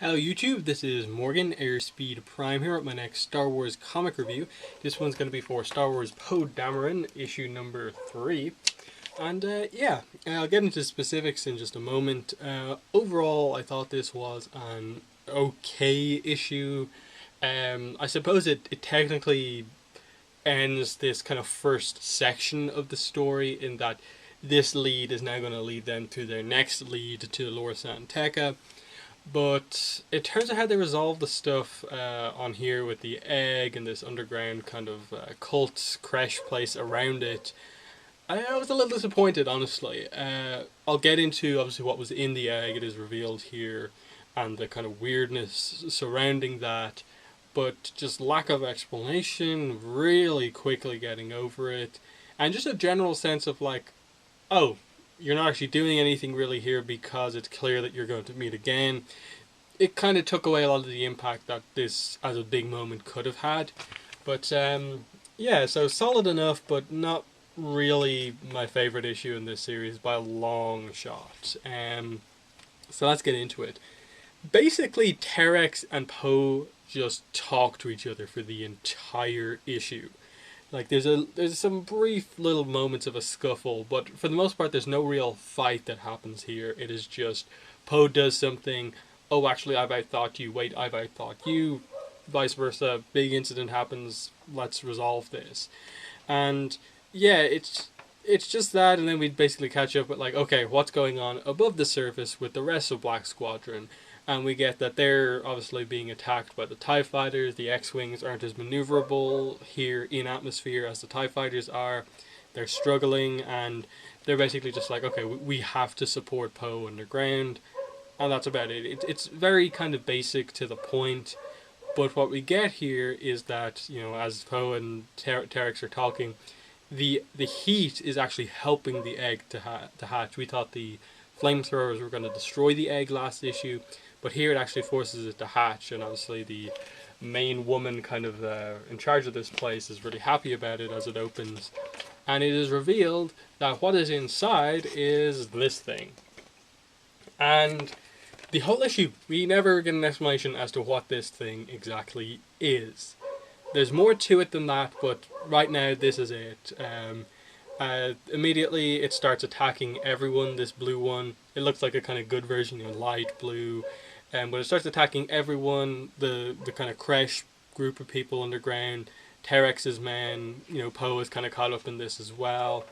Hello YouTube, this is Morgan, Airspeed Prime here at my next Star Wars comic review. This one's going to be for Star Wars Poe Dameron, issue number 3. And I'll get into specifics in just a moment. Overall, I thought this was an okay issue. I suppose it technically ends this kind of first section of the story in that this lead is now going to lead them to their next lead to Lor San Tekka. But it turns out how they resolve the stuff on here with the egg and this underground kind of cult crash place around it. I was a little disappointed, honestly. I'll get into obviously what was in the egg. It is revealed here, and the kind of weirdness surrounding that. But just lack of explanation, really quickly getting over it, and just a general sense of like, oh, you're not actually doing anything really here because it's clear that you're going to meet again. It kind of took away a lot of the impact that this as a big moment could have had. But so solid enough, but not really my favorite issue in this series by a long shot. So let's get into it. Basically, Terex and Poe just talk to each other for the entire issue. Like there's some brief little moments of a scuffle, but for the most part there's no real fight that happens here. It is just Poe does something, oh actually I've outthought you, wait I've outthought you, vice versa, big incident happens, let's resolve this. And yeah, it's just that, and then we basically catch up with like, okay, what's going on above the surface with the rest of Black Squadron. And we get that they're obviously being attacked by the TIE fighters. The X-Wings aren't as maneuverable here in atmosphere as the TIE fighters are. They're struggling, and they're basically just like, okay, we have to support Poe underground. And that's about it. It's very kind of basic to the point. But what we get here is that, you know, as Poe and Terex are talking, the heat is actually helping the egg to hatch. We thought the flamethrowers were going to destroy the egg last issue, but here it actually forces it to hatch, and obviously the main woman kind of in charge of this place is really happy about it as it opens. And it is revealed that what is inside is this thing. And the whole issue, we never get an explanation as to what this thing exactly is. There's more to it than that, but right now this is it. Immediately it starts attacking everyone, this blue one. It looks like a kind of good version, you know, light blue. But it starts attacking everyone, the kind of Kresh group of people underground, Terex's men, you know, Poe is kind of caught up in this as well.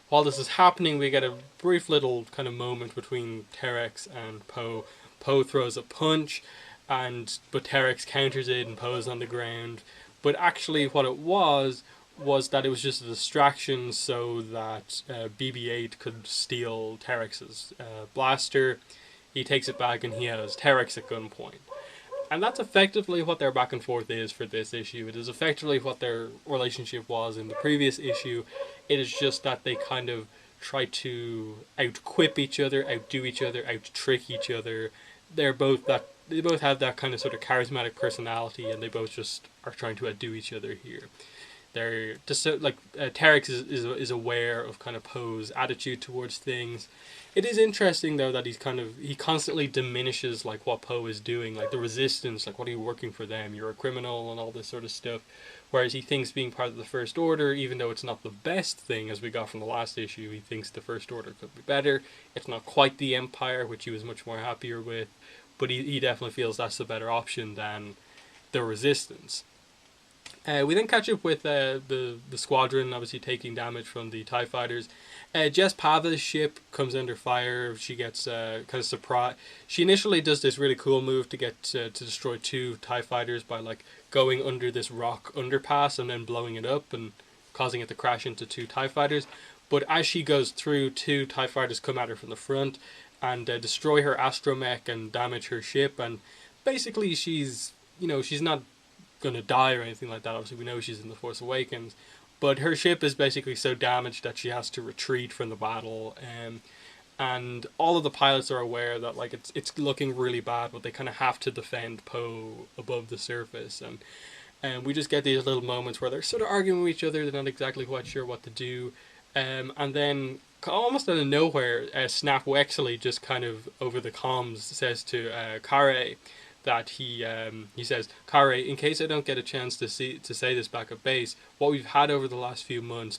While this is happening, we get a brief little kind of moment between Terex and Poe. Poe throws a punch, but Terex counters it and Poe's on the ground. But actually what it was that it was just a distraction so that BB-8 could steal Terex's blaster. He takes it back and he has Terex at gunpoint. And that's effectively what their back and forth is for this issue. It is effectively what their relationship was in the previous issue. It is just that they kind of try to outquip each other, outdo each other, out-trick each other. They both have that kind of sort of charismatic personality, and they both just are trying to outdo each other here. They're just so, like Terex is aware of kind of Poe's attitude towards things. It is interesting though that he constantly diminishes like what Poe is doing, like the resistance, like what are you working for them? You're a criminal and all this sort of stuff. Whereas he thinks being part of the First Order, even though it's not the best thing as we got from the last issue, he thinks the First Order could be better. It's not quite the Empire, which he was much more happier with, but he definitely feels that's the better option than the Resistance. We then catch up with the squadron, obviously taking damage from the TIE fighters. Jess Pava's ship comes under fire. She gets kind of surprised. She initially does this really cool move to get to destroy 2 TIE fighters by like going under this rock underpass and then blowing it up and causing it to crash into 2 TIE fighters. But as she goes through, 2 TIE fighters come at her from the front and destroy her astromech and damage her ship. And basically she's not going to die or anything like that. Obviously we know she's in The Force Awakens, but her ship is basically so damaged that she has to retreat from the battle, and all of the pilots are aware that like it's looking really bad, but they kind of have to defend Poe above the surface, and we just get these little moments where they're sort of arguing with each other. They're not exactly quite sure what to do, and then almost out of nowhere, Snap Wexley just kind of over the comms says to Kare that he says, Kare, in case I don't get a chance to say this back at base, what we've had over the last few months, ...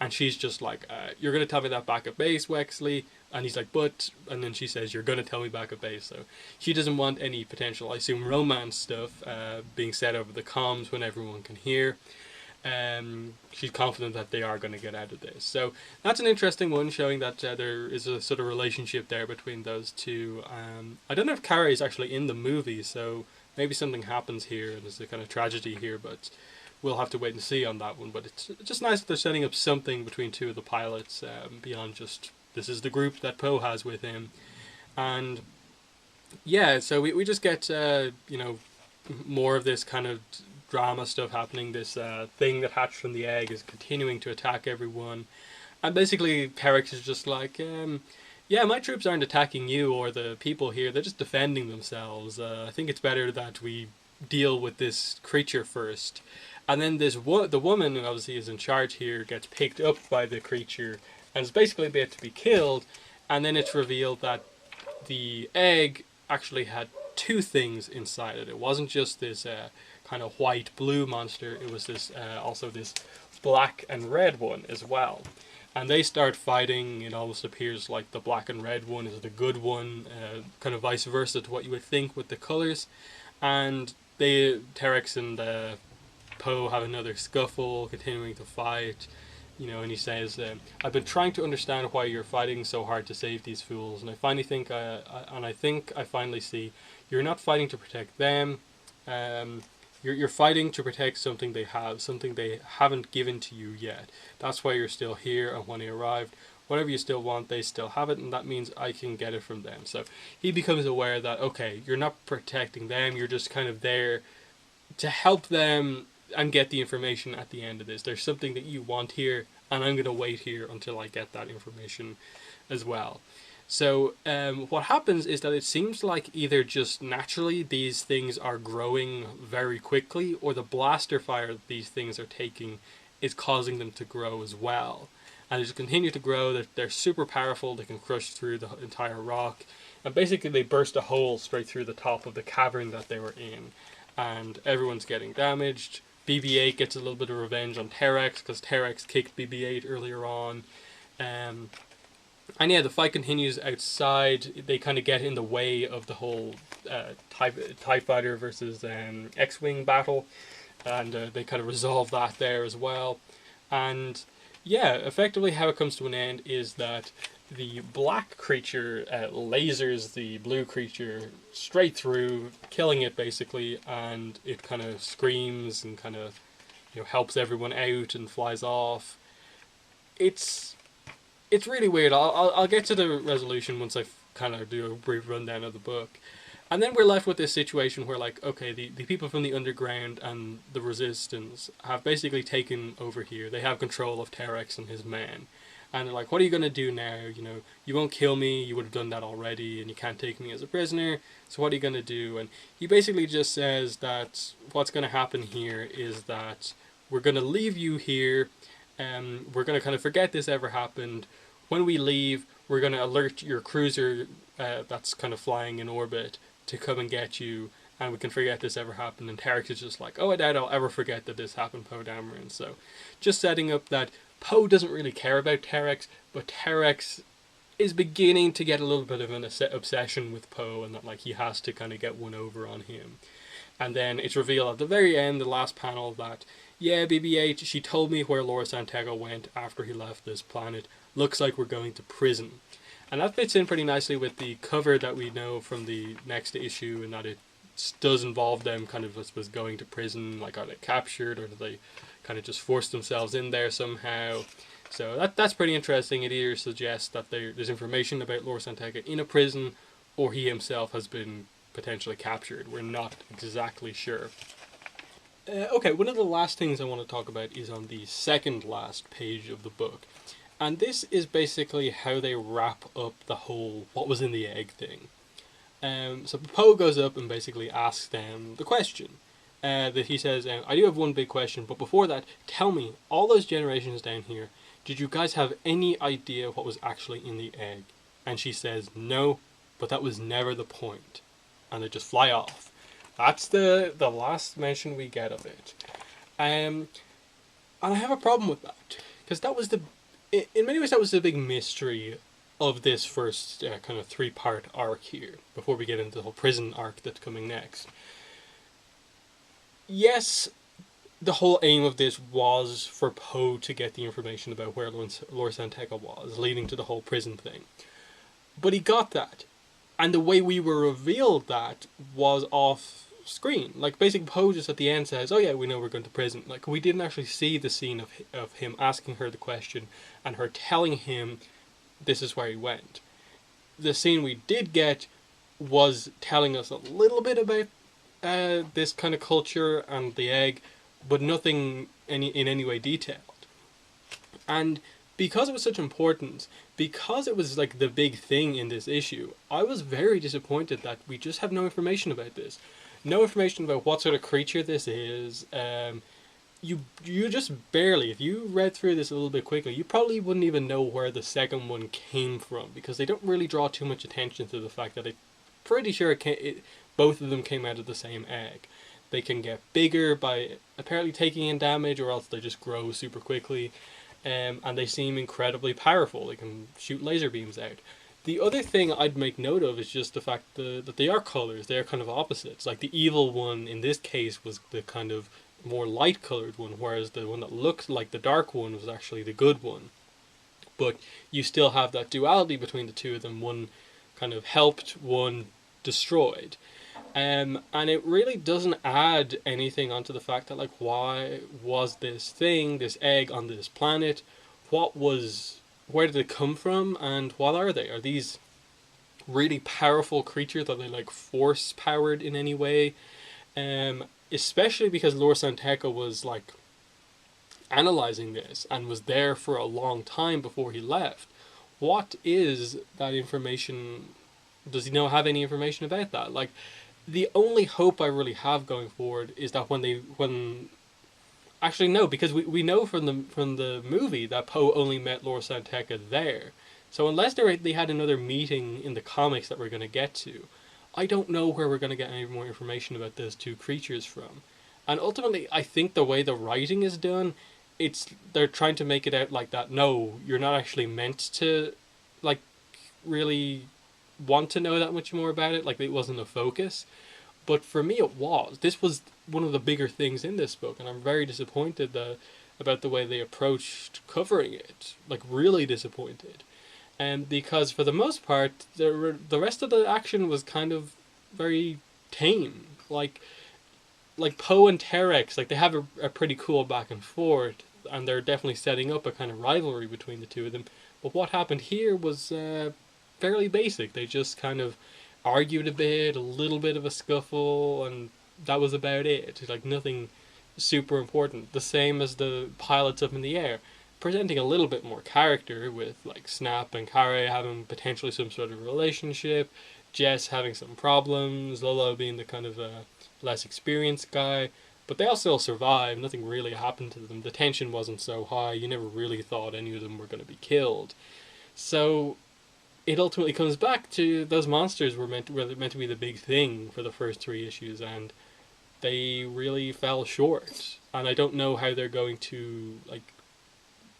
And she's just like, you're going to tell me that back at base, Wexley? And he's like, but... And then she says, you're going to tell me back at base. So she doesn't want any potential, I assume, romance stuff being said over the comms when everyone can hear. She's confident that they are going to get out of this. So that's an interesting one, showing that there is a sort of relationship there between those two. I don't know if Kara is actually in the movie, so maybe something happens here and there's a kind of tragedy here, but we'll have to wait and see on that one. But it's just nice that they're setting up something between two of the pilots, beyond just this is the group that Poe has with him. And yeah, so we just get more of this kind of drama stuff happening. This thing that hatched from the egg is continuing to attack everyone, and basically Carrick is just like, yeah, my troops aren't attacking you or the people here, they're just defending themselves. I think it's better that we deal with this creature first. And then the woman who obviously is in charge here gets picked up by the creature and is basically about to be killed, and then it's revealed that the egg actually had two things inside it. It wasn't just this kind of white blue monster, it was this also this black and red one as well. And they start fighting. It almost appears like the black and red one is the good one, kind of vice versa to what you would think with the colours. And Terex and Poe have another scuffle, continuing to fight. And he says, I've been trying to understand why you're fighting so hard to save these fools, and I finally think I finally see you're not fighting to protect them. You're fighting to protect something they have, something they haven't given to you yet. That's why you're still here, and when he arrived, whatever you still want, they still have it, and that means I can get it from them. So he becomes aware that, okay, you're not protecting them, you're just kind of there to help them and get the information at the end of this. There's something that you want here, and I'm going to wait here until I get that information as well. So what happens is that it seems like either just naturally these things are growing very quickly, or the blaster fire that these things are taking is causing them to grow as well. And they just continue to grow. They're super powerful. They can crush through the entire rock. And basically they burst a hole straight through the top of the cavern that they were in. And everyone's getting damaged. BB-8 gets a little bit of revenge on Terex, because Terex kicked BB-8 earlier on. And yeah, the fight continues outside. They kind of get in the way of the whole TIE Fighter versus X-Wing battle. And they kind of resolve that there as well. And yeah, effectively how it comes to an end is that the black creature lasers the blue creature straight through, killing it basically, and it kind of screams and kind of helps everyone out and flies off. It's really weird. I'll get to the resolution once I kind of do a brief rundown of the book. And then we're left with this situation where, like, okay, the people from the underground and the resistance have basically taken over here. They have control of Terex and his men. And they're like, what are you going to do now? You won't kill me, you would have done that already, and you can't take me as a prisoner, so what are you going to do? And he basically just says that what's going to happen here is that we're going to leave you here, we're going to kind of forget this ever happened. When we leave, we're going to alert your cruiser that's kind of flying in orbit to come and get you, and we can forget this ever happened. And Terex is just like, oh, I doubt I'll ever forget that this happened, Poe Dameron. So just setting up that Poe doesn't really care about Terex, but Terex is beginning to get a little bit of an obsession with Poe, and that like he has to kind of get one over on him. And then it's revealed at the very end, the last panel, that yeah, BB-8, she told me where Laura Santego went after he left this planet. Looks like we're going to prison. And that fits in pretty nicely with the cover that we know from the next issue, and that it does involve them kind of, I suppose, going to prison. Like, are they captured, or do they kind of just force themselves in there somehow? So that's pretty interesting. It either suggests that there's information about Laura Santega in a prison, or he himself has been potentially captured. We're not exactly sure. Okay, one of the last things I want to talk about is on the second last page of the book. And this is basically how they wrap up the whole what was in the egg thing. So Poe goes up and basically asks them the question. That he says, I do have one big question, but before that, tell me, all those generations down here, did you guys have any idea what was actually in the egg? And she says, no, but that was never the point. and they just fly off. That's the last mention we get of it. And I have a problem with that, because that was in many ways that was the big mystery of this first kind of 3-part arc here, before we get into the whole prison arc that's coming next. Yes, the whole aim of this was for Poe to get the information about where Lor San Tekka was, leading to the whole prison thing. But he got that. And the way we were revealed that was off screen. Like, basically, Poe just at the end says, oh yeah, we know we're going to prison. Like, we didn't actually see the scene of him asking her the question and her telling him this is where he went. The scene we did get was telling us a little bit about this kind of culture and the egg, but nothing in any way detailed. And because it was such importance, because it was like the big thing in this issue, I was very disappointed that we just have no information about this. No information about what sort of creature this is. You just barely, if you read through this a little bit quickly, you probably wouldn't even know where the second one came from, because they don't really draw too much attention to the fact that I'm pretty sure both of them came out of the same egg. They can get bigger by apparently taking in damage, or else they just grow super quickly. And they seem incredibly powerful. They can shoot laser beams out. The other thing I'd make note of is just the fact that they are colors. They are kind of opposites. Like, the evil one in this case was the kind of more light colored one, whereas the one that looked like the dark one was actually the good one. But you still have that duality between the two of them. One kind of helped, one destroyed. And it really doesn't add anything onto the fact that, like, why was this egg on this planet? Where did it come from, and what are they? Are these really powerful creatures? Are they, like, force powered in any way? Especially because Lor San Tekka was, like, analyzing this and was there for a long time before he left. What is that information? Does he have any information about that? Like, the only hope I really have going forward is that actually no, because we know from the movie that Poe only met Lor San Tekka there. So unless they had another meeting in the comics that we're going to get to, I don't know where we're going to get any more information about those two creatures from. And ultimately, I think the way the writing is done, they're trying to make it out like that. No, you're not actually meant to, like, really want to know that much more about it. Like, it wasn't a focus. But for me, it was. This was one of the bigger things in this book, and I'm very disappointed about the way they approached covering it. Like, really disappointed. And because for the most part, the rest of the action was kind of very tame. Like Poe and Terex, like, they have a pretty cool back and forth, and they're definitely setting up a kind of rivalry between the two of them. But what happened here was fairly basic. They just kind of argued a little bit of a scuffle, and that was about it. Like, nothing super important. The same as the pilots up in the air, presenting a little bit more character with, like, Snap and Kare having potentially some sort of relationship, Jess having some problems, Lolo being the kind of less experienced guy, but they all still survived. Nothing really happened to them. The tension wasn't so high. You never really thought any of them were going to be killed. So it ultimately comes back to those monsters were meant to be the big thing for the first 3 issues, and they really fell short. And I don't know how they're going to, like,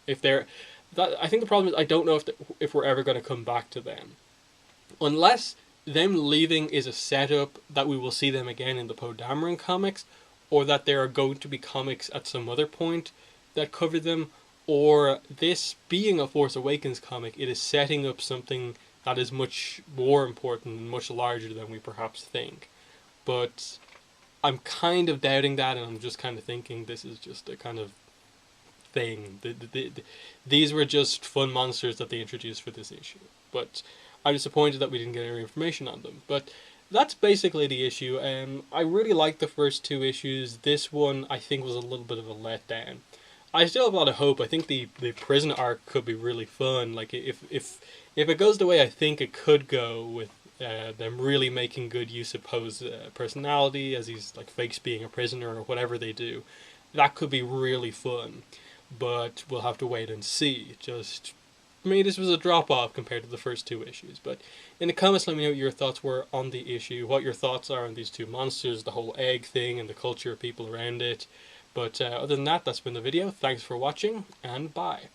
I think the problem is I don't know if we're ever going to come back to them, unless them leaving is a setup that we will see them again in the Poe Dameron comics, or that there are going to be comics at some other point that cover them, or this being a Force Awakens comic, it is setting up something that is much more important and much larger than we perhaps think. But I'm kind of doubting that, and I'm just kind of thinking this is just a kind of thing. These were just fun monsters that they introduced for this issue. But I'm disappointed that we didn't get any information on them. But that's basically the issue. I really liked the first 2 issues. This one, I think, was a little bit of a letdown. I still have a lot of hope. I think the prison arc could be really fun. Like, if it goes the way I think it could go, with them really making good use of Poe's personality as he's, like, fakes being a prisoner or whatever they do, that could be really fun. But we'll have to wait and see. Just for me, this was a drop-off compared to the first two issues. But in the comments, let me know what your thoughts were on the issue, what your thoughts are on these two monsters, the whole egg thing, and the culture of people around it. But other than that, that's been the video. Thanks for watching, and bye.